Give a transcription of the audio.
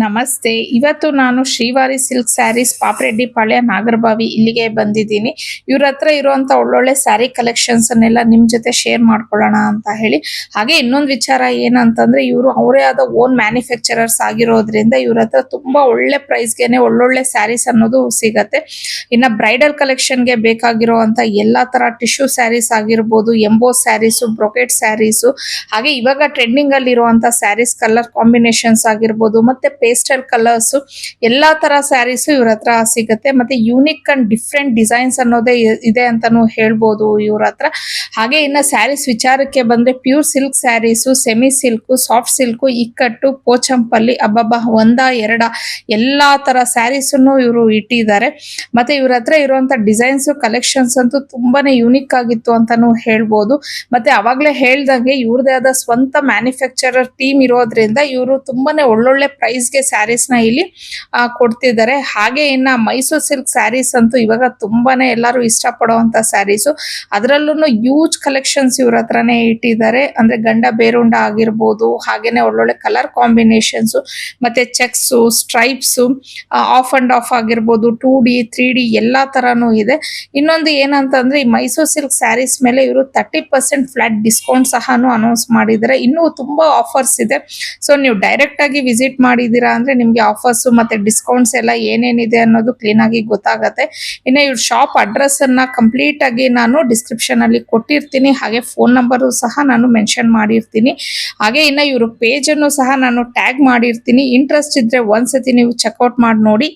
ನಮಸ್ತೆ. ಇವತ್ತು ನಾನು ಶ್ರೀವಾರಿ ಸಿಲ್ಕ್ ಸ್ಯಾರೀಸ್ ಪಾಪರೆಡ್ಡಿಪಾಳ್ಯ ನಾಗರಬಾವಿ ಇಲ್ಲಿಗೆ ಬಂದಿದ್ದೀನಿ. ಇವ್ರ ಹತ್ರ ಇರುವಂತ ಒಳ್ಳೊಳ್ಳೆ ಸ್ಯಾರಿ ಕಲೆಕ್ಷನ್ಸ್ ಅನ್ನೆಲ್ಲ ನಿಮ್ ಜೊತೆ ಶೇರ್ ಮಾಡ್ಕೊಳ್ಳೋಣ ಅಂತ ಹೇಳಿ. ಹಾಗೆ ಇನ್ನೊಂದು ವಿಚಾರ ಏನಂತಂದ್ರೆ ಇವರು ಅವರೇ ಆದ ಓನ್ ಮ್ಯಾನುಫ್ಯಾಕ್ಚರರ್ಸ್ ಆಗಿರೋದ್ರಿಂದ ಇವ್ರ ಹತ್ರ ತುಂಬಾ ಒಳ್ಳೆ ಪ್ರೈಸ್ಗೆನೆ ಒಳ್ಳೊಳ್ಳೆ ಸ್ಯಾರೀಸ್ ಅನ್ನೋದು ಸಿಗತ್ತೆ. ಇನ್ನ ಬ್ರೈಡಲ್ ಕಲೆಕ್ಷನ್ಗೆ ಬೇಕಾಗಿರುವಂತ ಎಲ್ಲಾ ತರ ಟಿಶ್ಯೂ ಸ್ಯಾರೀಸ್ ಆಗಿರ್ಬೋದು, ಎಂಬೋಸ್ ಸ್ಯಾರೀಸ್, ಬ್ರೊಕೆಟ್ ಸ್ಯಾರೀಸ್, ಹಾಗೆ ಇವಾಗ ಟ್ರೆಂಡಿಂಗ್ ಅಲ್ಲಿ ಇರುವಂತ ಸ್ಯಾರೀಸ್ ಕಲರ್ ಕಾಂಬಿನೇಷನ್ಸ್ ಆಗಿರ್ಬೋದು, ಮತ್ತೆ ಪೇಸ್ಟಲ್ ಕಲರ್ಸ್ ಎಲ್ಲಾ ತರ ಸ್ಯಾರೀಸ್ ಇವ್ರ ಹತ್ರ ಸಿಗುತ್ತೆ. ಮತ್ತೆ ಯೂನಿಕ್ ಅಂಡ್ ಡಿಫ್ರೆಂಟ್ ಡಿಸೈನ್ಸ್ ಅನ್ನೋದೇ ಇದೆ ಅಂತಾನು ಹೇಳ್ಬೋದು ಇವ್ರ ಹತ್ರ. ಹಾಗೆ ಇನ್ನ ಸ್ಯಾರೀಸ್ ವಿಚಾರಕ್ಕೆ ಬಂದ್ರೆ pure silk sarees, semi silk, soft silk, ikat, Pochampally, ಅಬ್ಬಬ್ಬಾ ಒಂದ ಎರಡ ಎಲ್ಲಾ ತರ ಸ್ಯಾರೀಸ್ ಇವರು ಇಟ್ಟಿದ್ದಾರೆ. ಮತ್ತೆ ಇವ್ರ ಹತ್ರ ಇರುವಂತ ಡಿಸೈನ್ಸ್ ಕಲೆಕ್ಷನ್ಸ್ ಅಂತೂ ತುಂಬಾನೇ ಯೂನಿಕ್ ಆಗಿತ್ತು ಅಂತಾನು ಹೇಳ್ಬೋದು. ಮತ್ತೆ ಅವಾಗ್ಲೇ ಹೇಳ್ದಂಗೆ ಇವ್ರದೇ ಆದ ಸ್ವಂತ ಮ್ಯಾನುಫ್ಯಾಕ್ಚರರ್ ಟೀಮ್ ಇರೋದ್ರಿಂದ ಇವರು ತುಂಬಾನೇ ಒಳ್ಳೊಳ್ಳೆ ಪ್ರೈಸ್ಗೆ ಸ್ಯಾರೀಸ್ ನ ಇಲ್ಲಿ ಕೊಡ್ತಿದ್ದಾರೆ. ಹಾಗೆ ಇನ್ನ ಮೈಸೂರ್ ಸಿಲ್ಕ್ ಸ್ಯಾರೀಸ್ ಅಂತೂ ಇವಾಗ ತುಂಬಾನೇ ಎಲ್ಲರೂ ಇಷ್ಟಪಡುವಂತ ಸ್ಯಾರೀಸ್. ಅದರಲ್ಲೂ ಯೂಜ್ ಕಲೆಕ್ಷನ್ಸ್ ಇವ್ರ ಹತ್ರನೇ ಇಟ್ಟಿದ್ದಾರೆ. ಅಂದ್ರೆ ಗಂಡ ಬೇರುಂಡ ಆಗಿರ್ಬೋದು, ಹಾಗೇನೆ ಒಳ್ಳೊಳ್ಳೆ ಕಲರ್ ಕಾಂಬಿನೇಷನ್ಸ್, ಮತ್ತೆ cheques, stripes, of and of ಆಗಿರ್ಬೋದು, 2D 3D ಎಲ್ಲಾ ತರಾನು ಇದೆ. ಇನ್ನೊಂದು ಏನಂತಂದ್ರೆ ಈ ಮೈಸೂರ್ ಸಿಲ್ಕ್ ಸ್ಯಾರೀಸ್ ಮೇಲೆ ಇವರು 30% ಫ್ಲಾಟ್ ಡಿಸ್ಕೌಂಟ್ ಸಹನು ಅನೌನ್ಸ್ ಮಾಡಿದ್ದಾರೆ. ಇನ್ನೂ ತುಂಬಾ ಆಫರ್ಸ್ ಇದೆ. ಸೊ ನೀವು ಡೈರೆಕ್ಟ್ ಆಗಿ ವಿಸಿಟ್ ಮಾಡಿದೀರಾ ಅಂದ್ರೆ ನಿಮ್ಗೆ ಆಫರ್ಸ್ ಮತ್ತೆ ಡಿಸ್ಕೌಂಟ್ಸ್ ಎಲ್ಲ ಏನೇನಿದೆ ಅನ್ನೋದು ಕ್ಲೀನ್ ಆಗಿ ಗೊತ್ತಾಗತ್ತೆ. ಇನ್ನು ಇವ್ರ ಶಾಪ್ ಅಡ್ರೆಸ್ ಅನ್ನ ಕಂಪ್ಲೀಟ್ ಆಗಿ ನಾನು ಡಿಸ್ಕ್ರಿಪ್ಷನ್ ಅಲ್ಲಿ ಕೊಟ್ಟಿರ್ತೀನಿ. ಹಾಗೆ ಫೋನ್ ನಂಬರ್ ಸಹ ನಾನು ಮೆನ್ಷನ್ ಮಾಡಿರ್ತೀನಿ. ಹಾಗೆ ಇನ್ನ ಇವ್ರ ಪೇಜ್ ಅನ್ನು ಸಹ ನಾನು ಟ್ಯಾಗ್ ಮಾಡಿರ್ತೀನಿ. ಇಂಟ್ರೆಸ್ಟ್ ಇದ್ರೆ ಒಂದ್ಸತಿ ನೀವು ಚೆಕ್ಔಟ್ ಮಾಡಿ ನೋಡಿ.